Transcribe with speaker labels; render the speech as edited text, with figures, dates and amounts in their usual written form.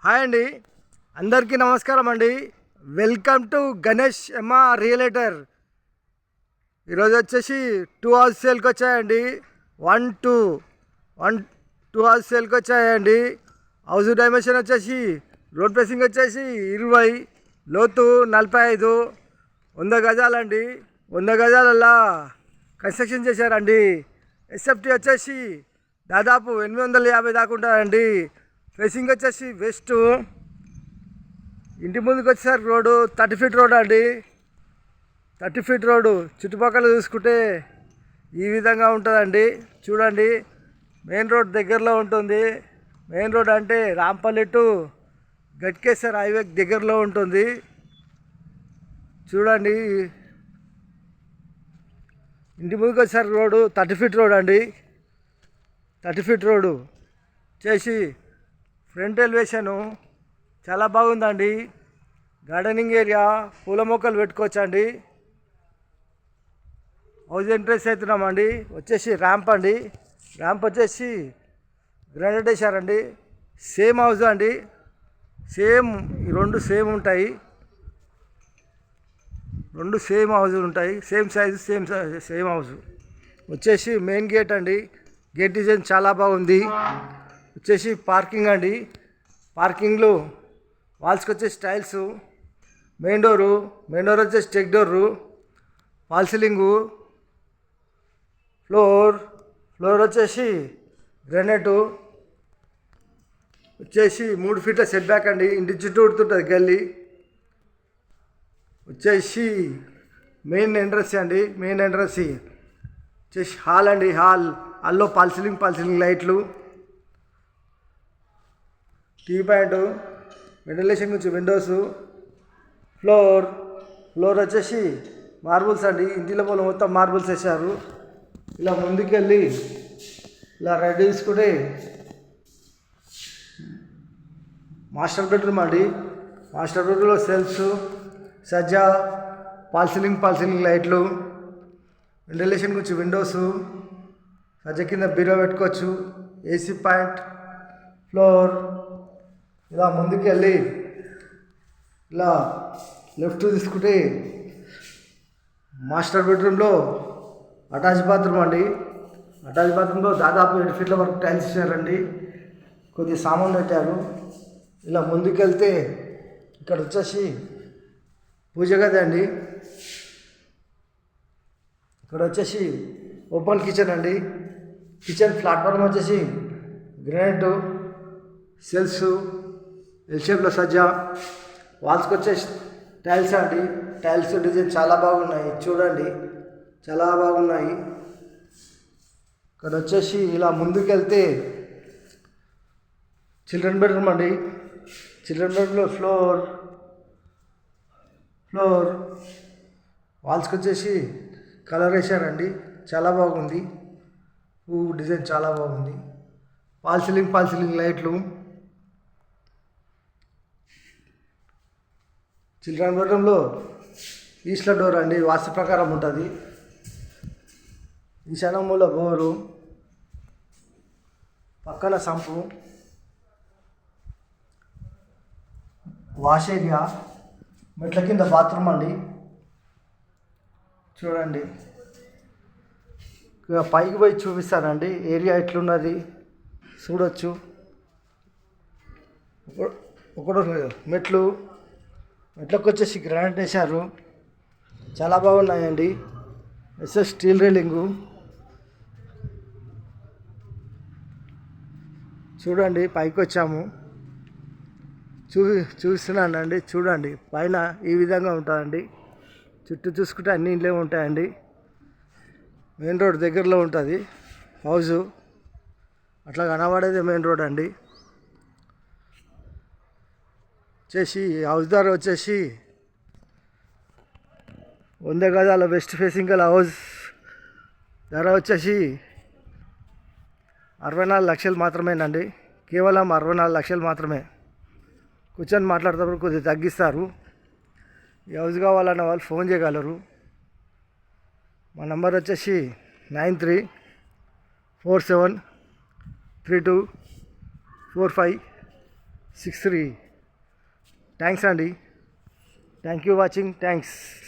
Speaker 1: Hi అండి, అందరికీ నమస్కారం అండి. వెల్కమ్ టు గణేష్ ఎమ్మా రియలేటర్. ఈరోజు వచ్చేసి 2 హౌస్ సేల్కి వచ్చాయండి. 1 2 హౌస్ సేల్కి వచ్చాయండి. హౌస్ డైమెన్షన్ వచ్చేసి రోడ్ ప్రెసింగ్ వచ్చేసి 20, లోతు 45, 100 గజాలండి. 100 గజాలల్లా కన్స్ట్రక్షన్ చేశారండి. ఎస్ఎఫ్టీ వచ్చేసి దాదాపు 850 దాకా ఉంటుందండి. ఫేసింగ్ వచ్చేసి వెస్ట్. ఇంటి ముందుకు వచ్చేసరికి రోడ్డు 30 ఫీట్ రోడ్ అండి. 30 ఫీట్ రోడ్డు చుట్టుపక్కల చూసుకుంటే ఈ విధంగా ఉంటుందండి. చూడండి, మెయిన్ రోడ్ దగ్గరలో ఉంటుంది. మెయిన్ రోడ్ అంటే రాంపల్లి టు గట్కేసర్ హైవే దగ్గరలో ఉంటుంది. చూడండి, ఇంటి ముందుకు వచ్చేసరికి రోడ్డు 30 ఫీట్ రోడ్ అండి. 30 ఫీట్ రోడ్డు చేసి ఫ్రంట్ ఎలివేషను చాలా బాగుందండి. గార్డెనింగ్ ఏరియా, పూల మొక్కలు పెట్టుకోవచ్చండి. హౌస్ ఎంట్రెన్స్ అవుతున్నామండి. వచ్చేసి ర్యాంప్ అండి. ర్యాంప్ వచ్చేసి గ్రానైట్ వేశారండి. సేమ్ హౌస్ అండి. సేమ్ ఈ రెండు సేమ్ ఉంటాయి. రెండు సేమ్ హౌస్ ఉంటాయి. Same size same house. వచ్చేసి మెయిన్ గేట్ అండి. గేట్ డిజైన్ చాలా బాగుంది. వచ్చేసి పార్కింగ్ అండి. పార్కింగ్లో వాల్స్కి వచ్చేసి టైల్స్. మెయిన్ డోర్ వచ్చేసి check door. Fall ceiling. Floor వచ్చేసి గ్రానైటు. వచ్చేసి 3 ఫీట్ల సెట్ బ్యాక్ అండి. ఇంటి చుట్టూ ఉడుతుంటుంది గల్లీ. వచ్చేసి మెయిన్ ఎంట్రన్స్ అండి. మెయిన్ ఎంట్రన్స్ వచ్చేసి హాల్ అండి. హాల్లో ఫాల్ సీలింగ్ లైట్లు, టీ పాయింట్, వెంటిలేషన్ గురించి విండోసు. ఫ్లోర్ వచ్చేసి మార్బుల్స్ అండి. ఇంటిలో పోలు మొత్తం మార్బుల్స్ వేసారు. ఇలా ముందుకెళ్ళి ఇలా రైట్ తీసుకుంటే మాస్టర్ బెడ్రూమ్ అండి. మాస్టర్ బెడ్రూమ్లో సెల్ఫ్స్, సజ్జా, ఫాల్ సీలింగ్ లైట్లు, వెంటిలేషన్ గురించి విండోసు, సజ్జ కింద బీరో పెట్టుకోవచ్చు, ఏసీ పాయింట్. ఫ్లోర్ ఇలా ముందుకెళ్ళి ఇలా లెఫ్ట్ తీసుకుంటే మాస్టర్ బెడ్రూమ్లో అటాచ్ బాత్రూమ్ అండి. అటాచ్ బాత్రూంలో దాదాపు 7 ఫీట్ల వరకు టైల్స్ ఇచ్చారండి. కొద్దిగా సామాన్లు పెట్టారు. ఇలా ముందుకెళ్తే ఇక్కడ వచ్చేసి పూజ గది అండి. ఇక్కడ వచ్చేసి ఓపెన్ కిచెన్ అండి. కిచెన్ ప్లాట్ఫామ్ వచ్చేసి గ్రానైట్, సెల్స్, ఎల్ షేప్లో సజ్జా. వాల్స్కి వచ్చేసి టైల్స్ అండి. టైల్స్ డిజైన్ చాలా బాగున్నాయి. చూడండి, చాలా బాగున్నాయి. ఇక్కడ వచ్చేసి ఇలా ముందుకెళ్తే చిల్డ్రన్ బెడ్రూమ్ అండి. చిల్డ్రన్ బెడ్రూమ్లో ఫ్లోర్ వాల్స్కి వచ్చేసి కలర్ వేసారండి. చాలా బాగుంది. పువ్వు డిజైన్ చాలా బాగుంది. ఫాల్ సీలింగ్ లైట్లు. చిల్డ్రన్ బెడ్రూమ్లో ఈస్ట్ల డోర్ అండి. వాస్తు ప్రకారం ఉంటుంది. ఈశాన్యమూల బోరు, పక్కన సంపు, వాష్ ఏరియా, మెట్ల కింద బాత్రూమ్ అండి. చూడండి, ఇక పైకి పోయి చూపిస్తానండి ఏరియా ఎట్లున్నది చూడొచ్చు. ఒకటో మెట్లకు వచ్చేసి గ్రానైట్ వేశారు. చాలా బాగున్నాయండి. SS steel railing. చూడండి, పైకి వచ్చాము. చూస్తున్నానండి. చూడండి, పైన ఈ విధంగా ఉంటుందండి. చుట్టూ చూసుకుంటే అన్ని ఇండ్లే ఉంటాయండి. మెయిన్ రోడ్ దగ్గరలో ఉంటుంది హౌజు. అట్లా కనబడేది మెయిన్ రోడ్ అండి. వచ్చేసి హౌస్ ధర వచ్చేసి 100 గజాల వెస్ట్ ఫేసింగ్ గల హౌస్ ధర వచ్చేసి 64 లక్షలు మాత్రమేనండి. కేవలం 64 లక్షలు మాత్రమే. కూర్చొని మాట్లాడేటప్పుడు కొద్దిగా తగ్గిస్తారు. ఈ హౌస్ కావాలన్న వాళ్ళు ఫోన్ చేయగలరు. మా నంబర్ వచ్చేసి 93473245 63. థ్యాంక్స్ అండి. Thank you watching. థ్యాంక్స్.